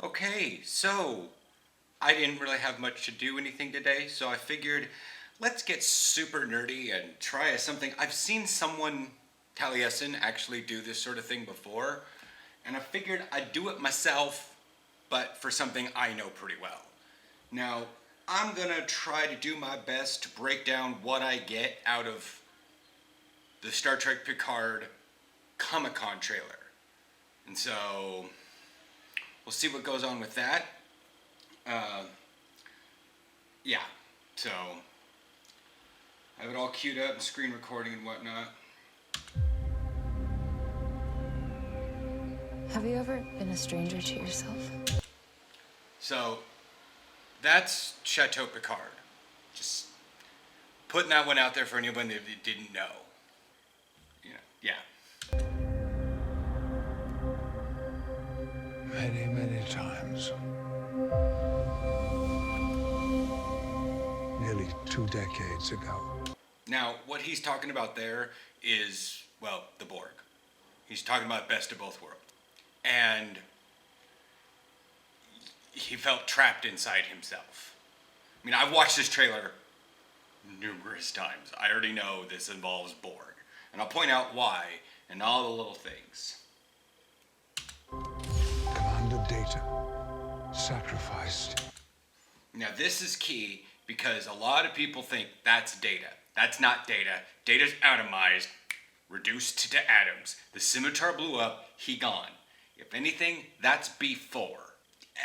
Okay, so I didn't really have much to do anything today, so I figured let's get super nerdy and try something. I've seen someone, Taliesin, actually do this sort of thing before, and I figured I'd do it myself, but for something I know pretty well. Now, I'm gonna try to do my best to break down what I get out of the Star Trek Picard Comic Con trailer. And so, we'll see what goes on with that. Uh, yeah, so I have it all queued up and screen recording and whatnot. Have you ever been a stranger to yourself? So that's Chateau Picard. Just putting that one out there for anyone that didn't know. Yeah. Many, many times. Nearly 2 decades ago. Now, what he's talking about there is, well, the Borg. He's talking about best of both worlds. And he felt trapped inside himself. I mean, I've watched this trailer numerous times. I already know this involves Borg. And I'll point out why and all the little things. Commander Data. Sacrificed. Now, this is key because a lot of people think that's Data. That's not Data. Data's atomized, reduced to atoms. The scimitar blew up, he gone. If anything, that's B4.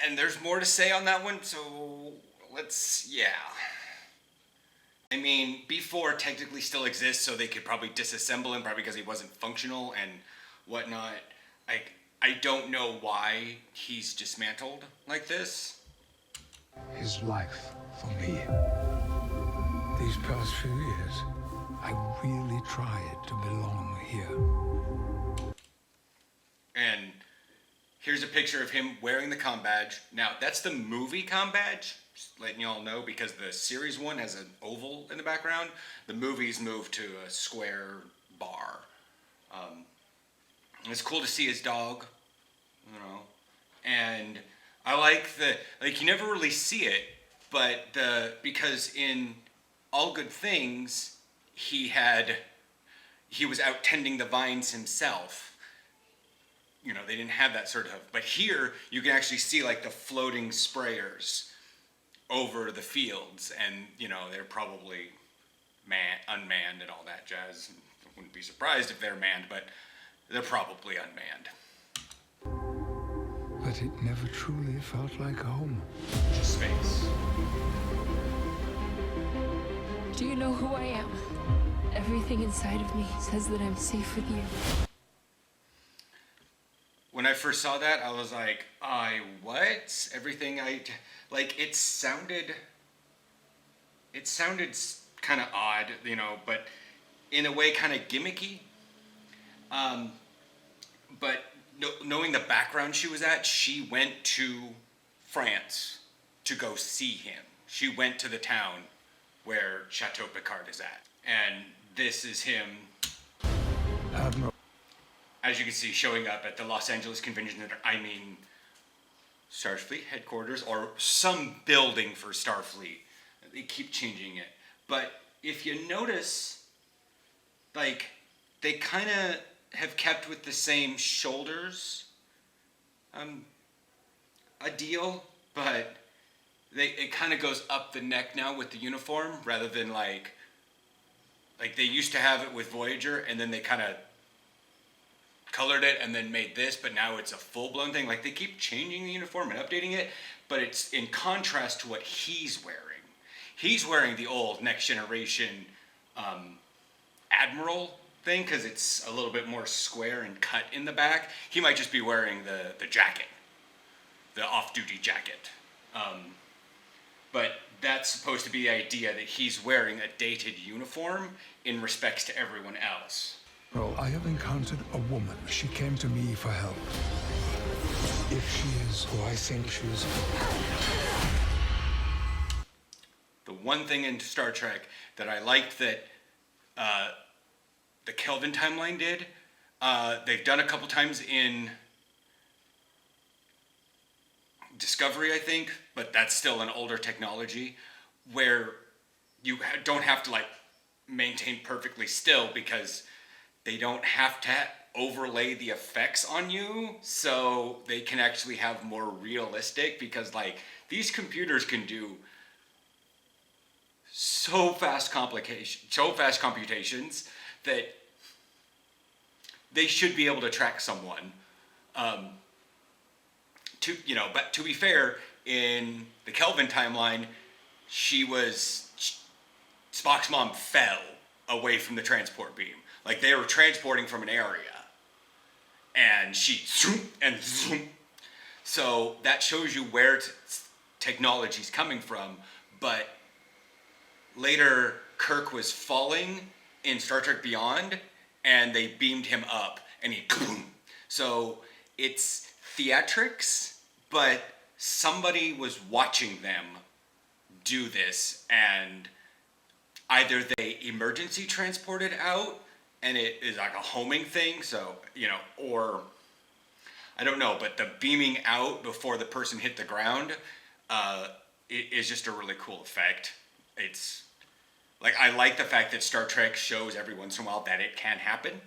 And there's more to say on that one, so yeah. I mean, B4 technically still exists, so they could probably disassemble him, probably because he wasn't functional and whatnot. I don't know why he's dismantled like this. His life for me. These past few years, I really tried to belong here. And here's a picture of him wearing the comm badge. Now, that's the movie comm badge, just letting you all know, because the series one has an oval in the background. The movie's moved to a square bar. It's cool to see his dog, and I like you never really see it, but because in All Good Things, he was out tending the vines himself. They didn't have that sort of, but here you can actually see like the floating sprayers over the fields, and they're probably unmanned and all that jazz. I wouldn't be surprised if they're manned, but they're probably unmanned. But it never truly felt like home. Just space. Do you know who I am? Everything inside of me says that I'm safe with you. When I first saw that, I was like, what? Everything it sounded kind of odd, but in a way kind of gimmicky. But knowing the background she was at, she went to France to go see him. She went to the town where Chateau Picard is at. And this is him, Admiral. as you can see, showing up at the Los Angeles Convention Center. Starfleet headquarters, or some building for Starfleet. They keep changing it. But if you notice, they kind of have kept with the same shoulders a deal, but it kind of goes up the neck now with the uniform, rather than like they used to have it with Voyager, and then they kind of colored it and then made this, but now it's a full-blown thing. They keep changing the uniform and updating it, but it's in contrast to what he's wearing. He's wearing the old Next Generation Admiral thing, because it's a little bit more square and cut in the back. He might just be wearing the jacket, the off-duty jacket. But that's supposed to be the idea that he's wearing a dated uniform in respects to everyone else. Well, I have encountered a woman. She came to me for help. If she is who I think she is. The one thing in Star Trek that I liked that the Kelvin timeline did, they've done a couple times in Discovery, I think, but that's still an older technology where you don't have to like maintain perfectly still because they don't have to overlay the effects on you, so they can actually have more realistic, because like these computers can do so fast computations that they should be able to track someone. But to be fair, in the Kelvin timeline, Spock's mom fell away from the transport beam. Like they were transporting from an area, and she zoom and zoom. So that shows you where technology's coming from. But later, Kirk was falling in Star Trek Beyond, and they beamed him up, and he boom. So it's theatrics, but somebody was watching them do this, and either they emergency transported out, and it is like a homing thing, so, or I don't know, but the beaming out before the person hit the ground is just a really cool effect. It's like, I like the fact that Star Trek shows every once in a while that it can happen.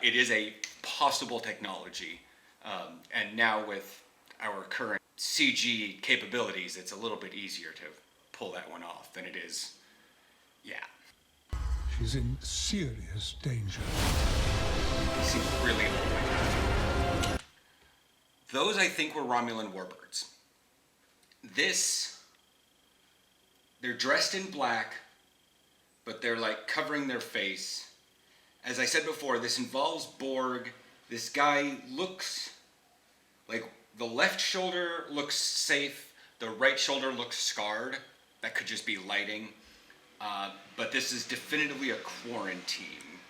It is a possible technology, and now with our current CG capabilities, it's a little bit easier to pull that one off than it is. Yeah. She's in serious danger. He seems really old. Those, I think, were Romulan warbirds. They're dressed in black, but they're like covering their face. As I said before, this involves Borg. This guy looks like the left shoulder looks safe, the right shoulder looks scarred. That could just be lighting. But this is definitively a quarantine.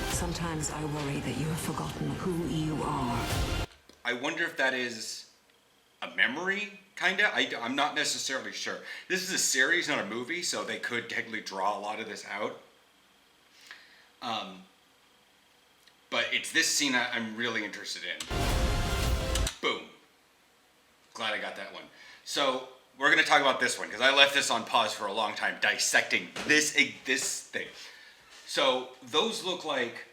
Sometimes I worry that you have forgotten who you are. I wonder if that is a memory, kinda. I'm not necessarily sure. This is a series, not a movie, so they could technically draw a lot of this out. But it's this scene I'm really interested in. Boom. Glad I got that one. So we're going to talk about this one, because I left this on pause for a long time, dissecting this thing. So those look like,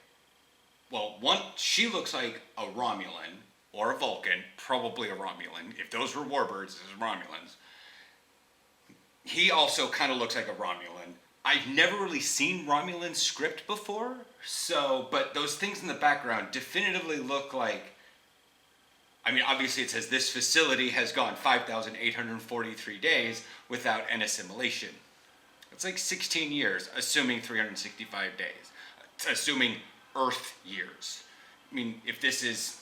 she looks like a Romulan or a Vulcan, probably a Romulan. If those were warbirds, this is Romulans. He also kind of looks like a Romulan. I've never really seen Romulan script before, but those things in the background definitively look like, obviously it says this facility has gone 5,843 days without an assimilation. It's like 16 years, assuming 365 days, assuming Earth years. If this is,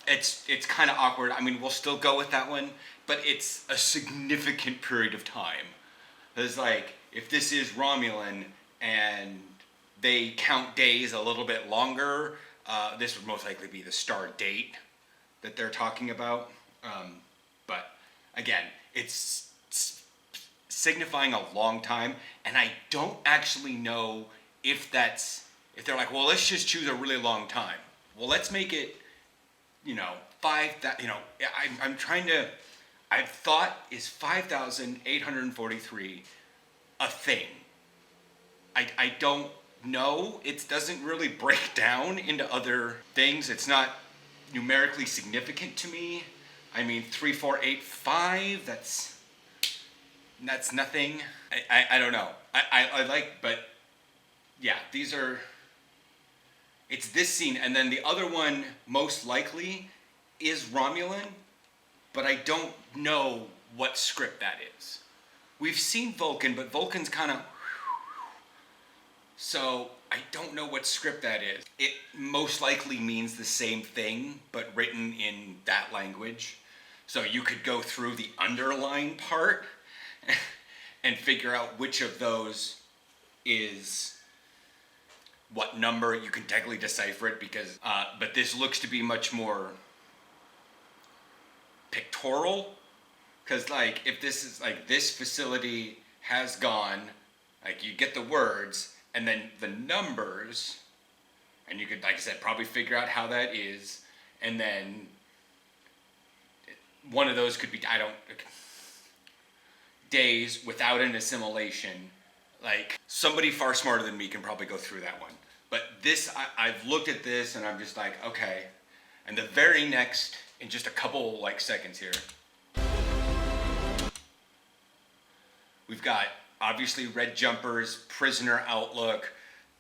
it's kind of awkward. We'll still go with that one, but it's a significant period of time. It's like, if this is Romulan and they count days a little bit longer, this would most likely be the star date that they're talking about. But again, it's signifying a long time, and I don't actually know if they're like, well, let's just choose a really long time. Well, let's make it, I thought, is 5,843 a thing? I don't know. It doesn't really break down into other things. It's not numerically significant to me. 3485, that's nothing. I don't know. But yeah, it's this scene, and then the other one most likely is Romulan, but I don't know what script that is. We've seen Vulcan, but Vulcan's kind of, so I don't know what script that is. It most likely means the same thing, but written in that language. So you could go through the underline part and figure out which of those is what number. You can technically decipher it, because, but this looks to be much more pictorial. Because, like, if this is, like, this facility has gone, like, you get the words, and then the numbers, And you could, like I said, probably figure out how that is. And then one of those could be, days without an assimilation. Like, somebody far smarter than me can probably go through that one. But this, I've looked at this and I'm just like, okay. And the very next, in just a couple like seconds here, we've got obviously red jumpers, prisoner outlook.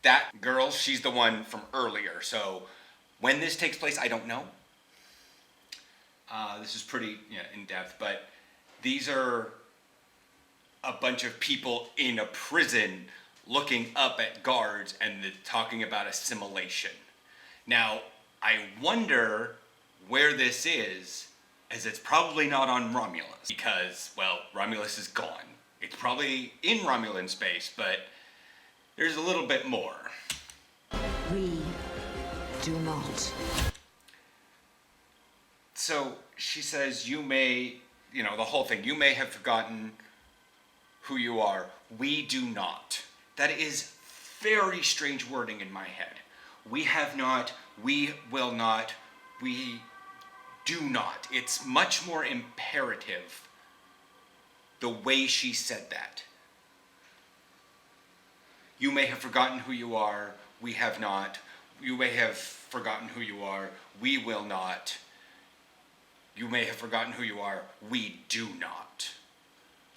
That girl, she's the one from earlier. So when this takes place, I don't know. This is pretty in depth, but these are a bunch of people in a prison looking up at guards and talking about assimilation. Now, I wonder where this is, as it's probably not on Romulus, because, well, Romulus is gone. It's probably in Romulan space, but there's a little bit more. We do not. So she says, you may, the whole thing, you may have forgotten who you are. We do not. That is very strange wording in my head. We have not, we will not, we do not. It's much more imperative the way she said that. You may have forgotten who you are. We have not. You may have forgotten who you are. We will not. You may have forgotten who you are. We do not.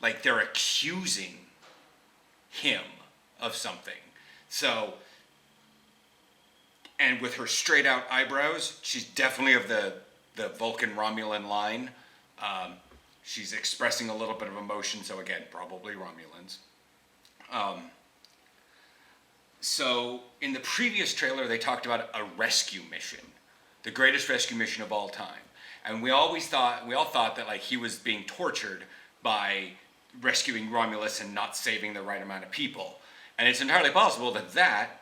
Like, they're accusing him of something. So, and with her straight out eyebrows, she's definitely of the Vulcan Romulan line. She's expressing a little bit of emotion, so again, probably Romulans. So in the previous trailer, they talked about a rescue mission, the greatest rescue mission of all time. And we all thought that like he was being tortured by rescuing Romulus and not saving the right amount of people. And it's entirely possible that that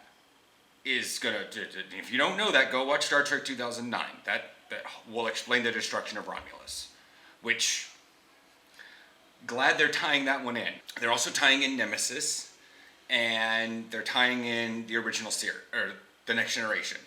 is gonna, if you don't know that, go watch Star Trek 2009. That will explain the destruction of Romulus, which, glad they're tying that one in. They're also tying in Nemesis, and they're tying in the original series, or the Next Generation.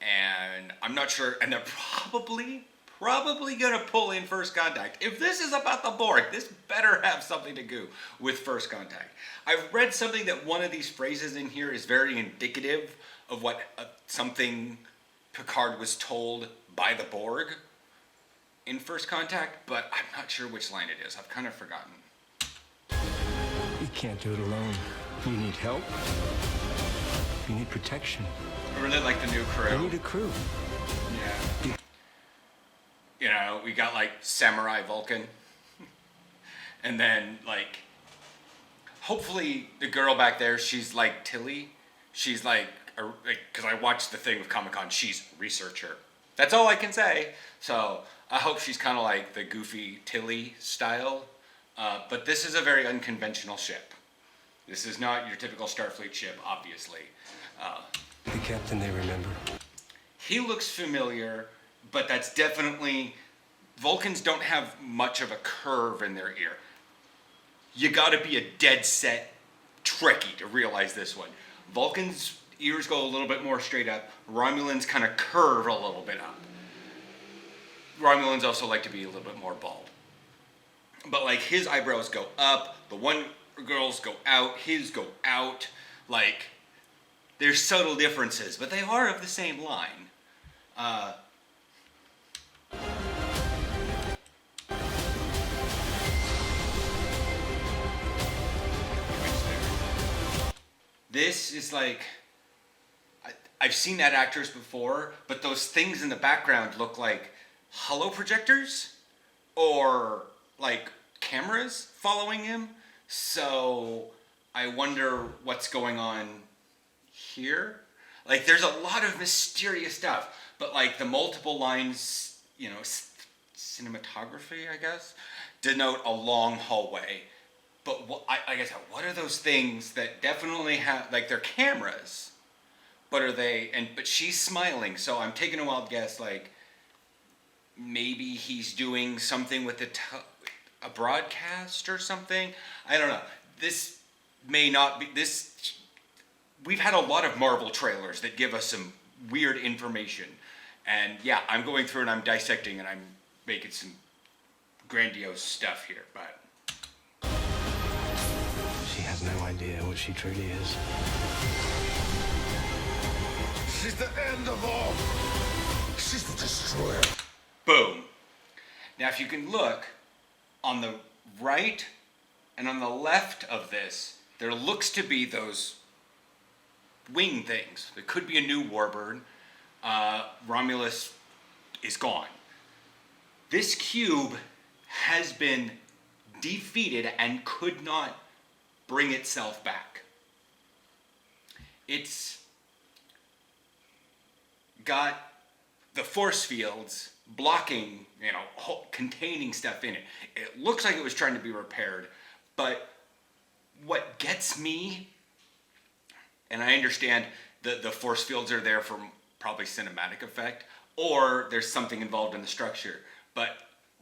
And I'm not sure, and they're probably gonna pull in First Contact. If this is about the Borg, this better have something to do with First Contact. I've read something that one of these phrases in here is very indicative of what something Picard was told by the Borg in First Contact, but I'm not sure which line it is. I've kind of forgotten. You can't do it alone. You need help. You need protection. I really like the new crew. You need a crew. Yeah. You know, we got like Samurai Vulcan. And then like, hopefully the girl back there, she's like Tilly. She's like, because I watched the thing with Comic-Con, she's a researcher. That's all I can say. So I hope she's kind of like the goofy Tilly style. But this is a very unconventional ship. This is not your typical Starfleet ship, obviously. The captain they remember. He looks familiar, but that's definitely... Vulcans don't have much of a curve in their ear. You gotta be a dead set Trekkie to realize this one. Vulcans' ears go a little bit more straight up. Romulans kind of curve a little bit up. Romulans also like to be a little bit more bald. But like his eyebrows go up, the one girl's go out, his go out. Like, there's subtle differences, but they are of the same line. This is like, I've seen that actress before, but those things in the background look like holo projectors or like cameras following him. So I wonder what's going on here. Like, there's a lot of mysterious stuff, but like the multiple lines, you know, cinematography, I guess, denote a long hallway. But I guess, what are those things that definitely have, like, they're cameras, but are they, but she's smiling, so I'm taking a wild guess, like, maybe he's doing something with a broadcast or something? I don't know. This may not be, we've had a lot of Marvel trailers that give us some weird information. And yeah, I'm going through and I'm dissecting and I'm making some grandiose stuff here, but She has no idea what she truly is. She's the end of all. She's the destroyer. boom. Now, if you can look on the right and on the left of this, there looks to be those wing things. There could be a new warbird. Romulus is gone. This cube has been defeated and could not bring itself back. It's got the force fields blocking, containing stuff in it. It looks like it was trying to be repaired, but what gets me, and I understand the force fields are there for probably cinematic effect, or there's something involved in the structure, but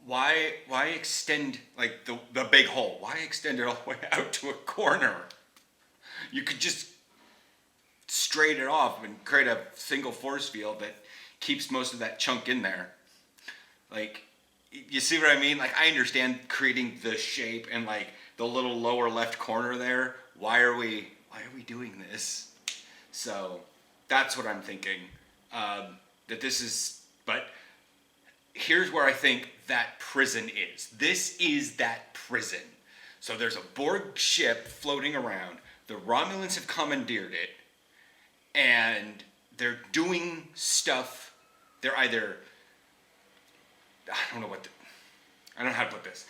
why extend like the big hole? Why extend it all the way out to a corner? You could just straight it off and create a single force field that keeps most of that chunk in there. Like, you see what I mean? Like, I understand creating the shape and like the little lower left corner there. Why are we doing this? So that's what I'm thinking. That this is, but here's where I think that prison is. This is that prison. So there's a Borg ship floating around. The Romulans have commandeered it, and they're doing stuff. They're either, I don't know how to put this.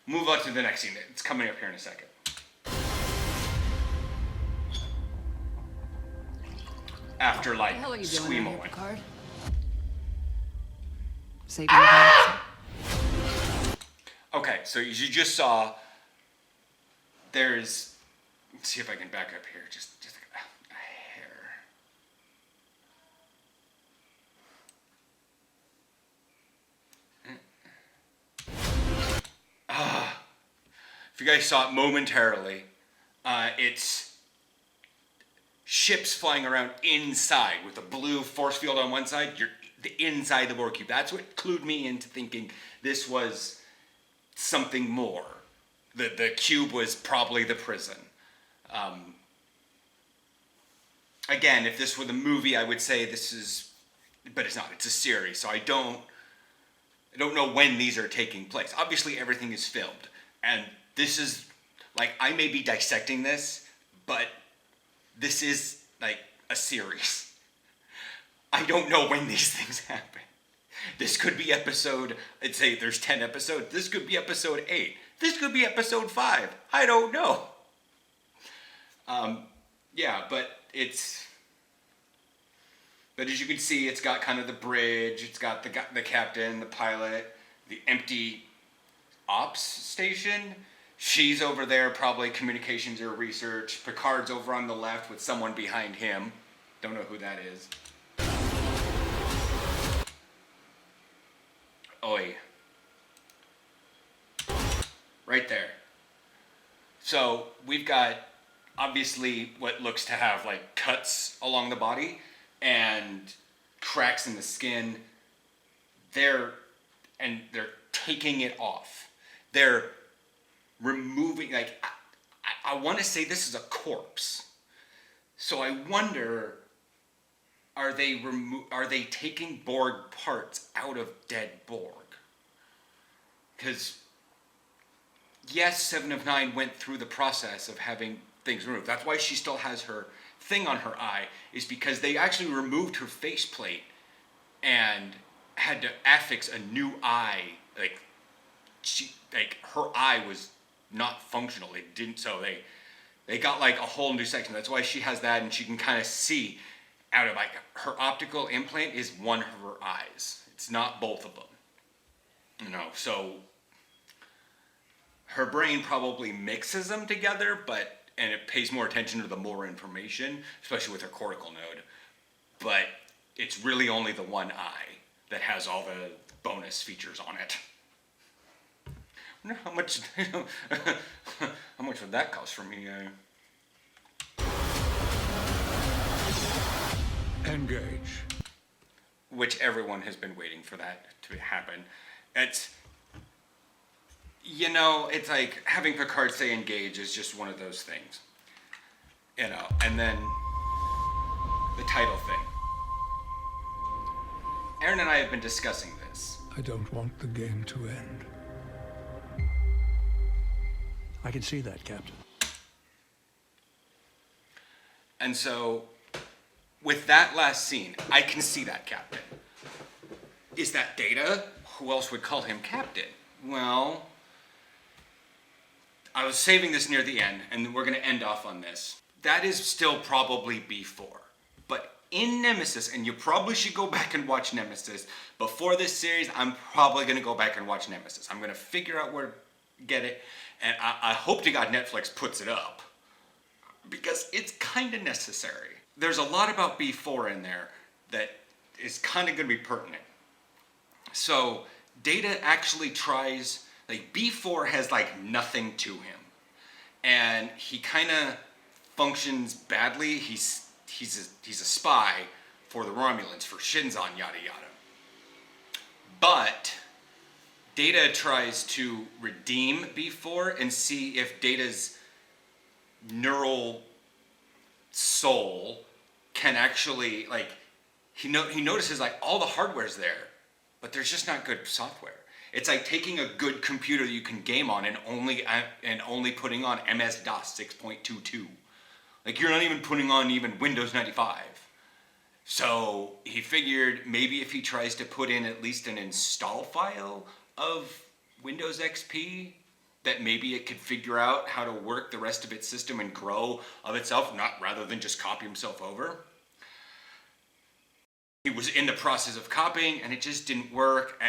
Move on to the next scene. It's coming up here in a second. After like What the hell are you doing out here, Squeamo. Picard? Saving the galaxy? Okay, so as you just saw, there's, let's see if I can back up here, just a hair. If you guys saw it momentarily, it's ships flying around inside with a blue force field on one side. You're the inside the Borg cube. That's what clued me into thinking this was something more. The cube was probably the prison. Again, if this were the movie, I would say this is, but it's not. It's a series, so I don't know when these are taking place. Obviously, everything is filmed, and this is like, I may be dissecting this, but this is like a series. I don't know when these things happen. This could be episode, I'd say there's 10 episodes. This could be episode 8. This could be episode 5. I don't know. Yeah, but as you can see, it's got kind of the bridge. It's got the captain, the pilot, the empty ops station. She's over there, probably communications or research. Picard's over on the left with someone behind him. Don't know who that is. Oi. Right there. So we've got obviously what looks to have like cuts along the body and cracks in the skin. They're taking it off. They're removing, like, I want to say this is a corpse. So I wonder, are they taking Borg parts out of dead Borg? Because yes, 7 of 9 went through the process of having things removed. That's why she still has her thing on her eye, is because they actually removed her faceplate and had to affix a new eye. Like her eye was not functional. It didn't, so they got like a whole new section. That's why she has that, and she can kind of see out of, like, her optical implant is one of her eyes. It's not both of them. So her brain probably mixes them together, and it pays more attention to the more information, especially with her cortical node. But it's really only the one eye that has all the bonus features on it. I wonder how much would that cost for me? Engage. which everyone has been waiting for that to happen. It's, it's like having Picard say engage is just one of those things. And then the title thing. Aaron and I have been discussing this. I don't want the game to end. I can see that, Captain. And so, with that last scene, I can see that, Captain. Is that Data? Who else would call him Captain? Well, I was saving this near the end, and we're going to end off on this. That is still probably B4. But in Nemesis, and you probably should go back and watch Nemesis, before this series, I'm probably going to go back and watch Nemesis. I'm going to figure out where to get it, and I hope to God Netflix puts it up, because it's kind of necessary. There's a lot about B4 in there that is kind of going to be pertinent. So, Data actually tries, B4 has nothing to him. And he kind of functions badly. He's a spy for the Romulans, for Shinzon, yada yada. But Data tries to redeem B4 and see if Data's neural soul can actually, he notices all the hardware's there, but there's just not good software. It's like taking a good computer that you can game on and only putting on MS-DOS 6.22. You're not even putting on even Windows 95. So he figured maybe if he tries to put in at least an install file of Windows XP, that maybe it could figure out how to work the rest of its system and grow of itself, rather than just copy himself over. He was in the process of copying, and it just didn't work.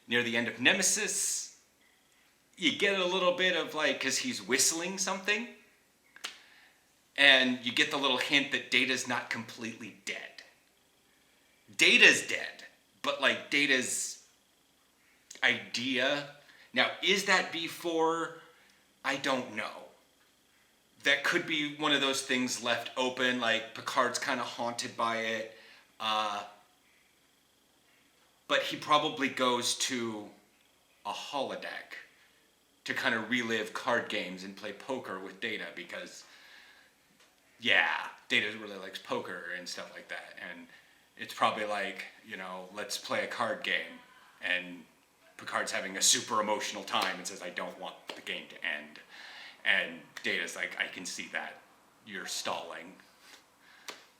Near the end of Nemesis, you get a little bit of because he's whistling something, and you get the little hint that Data's not completely dead. Data's dead, but Data's idea. Now, is that B4? I don't know. That could be one of those things left open, Picard's kind of haunted by it. But he probably goes to a holodeck to kind of relive card games and play poker with Data, because, Data really likes poker and stuff like that. And it's probably let's play a card game. And Picard's having a super emotional time and says, I don't want the game to end. And Data's I can see that. You're stalling.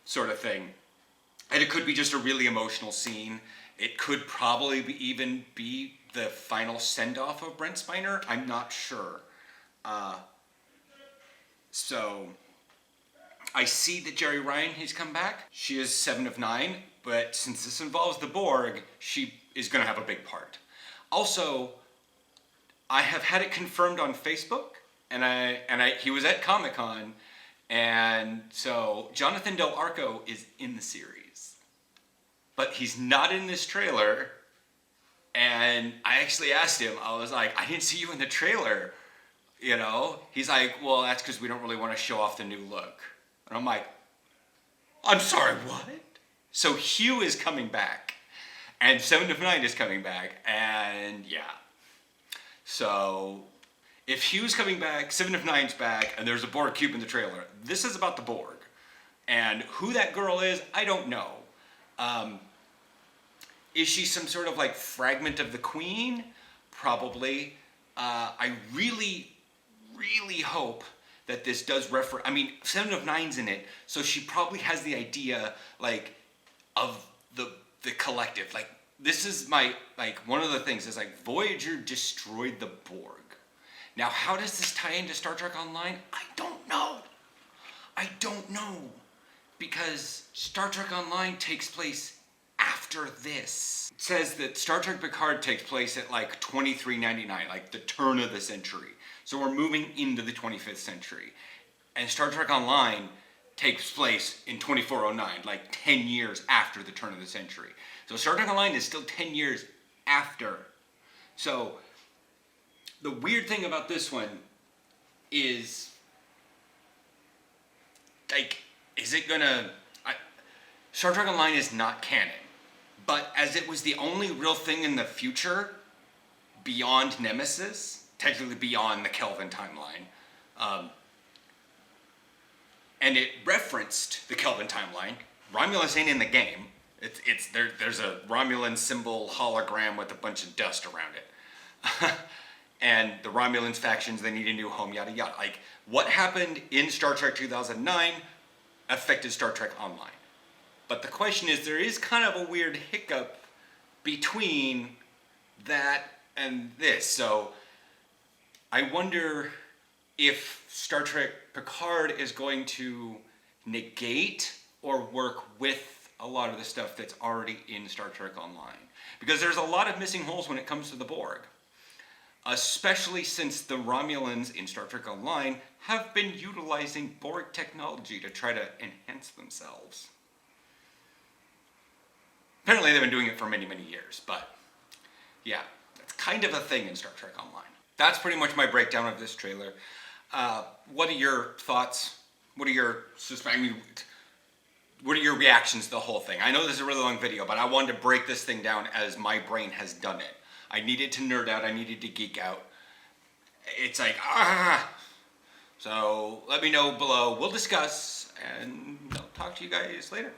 Sort of thing. And it could be just a really emotional scene. It could probably even be the final send-off of Brent Spiner. I'm not sure. So, I see that Jerry Ryan, he's come back. She is 7 of 9, but since this involves the Borg, she is going to have a big part. Also, I have had it confirmed on Facebook, and he was at Comic-Con, and so Jonathan Del Arco is in the series. But he's not in this trailer, and I actually asked him, I was like, I didn't see you in the trailer, He's like, well, that's because we don't really want to show off the new look. And I'm like, I'm sorry, what? So Hugh is coming back, and 7 of 9 is coming back, and So, if Hugh's coming back, 7 of 9's back, and there's a Borg cube in the trailer, this is about the Borg. And who that girl is, I don't know. Is she some sort of fragment of the Queen? Probably. I really, really hope that this does refer. 7 of 9's in it, so she probably has the idea of the collective. This is my one of the things is Voyager destroyed the Borg. Now, how does this tie into Star Trek Online? I don't know. Because Star Trek Online takes place after this. It says that Star Trek Picard takes place at 2399, the turn of the century. So we're moving into the 25th century. And Star Trek Online takes place in 2409, 10 years after the turn of the century. So Star Trek Online is still 10 years after. So the weird thing about this one is, is it gonna... Star Trek Online is not canon. But as it was the only real thing in the future beyond Nemesis, technically beyond the Kelvin timeline, and it referenced the Kelvin timeline. Romulus ain't in the game. There's a Romulan symbol hologram with a bunch of dust around it. And the Romulans factions, they need a new home, yada yada. Like, what happened in Star Trek 2009 affected Star Trek Online. But the question is, there is kind of a weird hiccup between that and this. So I wonder if Star Trek Picard is going to negate or work with a lot of the stuff that's already in Star Trek Online. Because there's a lot of missing holes when it comes to the Borg. Especially since the Romulans in Star Trek Online have been utilizing Borg technology to try to enhance themselves. Apparently they've been doing it for many, many years, but yeah, that's kind of a thing in Star Trek Online. That's pretty much my breakdown of this trailer. What are your thoughts? What are your what are your reactions to the whole thing? I know this is a really long video, but I wanted to break this thing down as my brain has done it. I needed to nerd out, I needed to geek out. It's like, So let me know below. We'll discuss, and I'll talk to you guys later.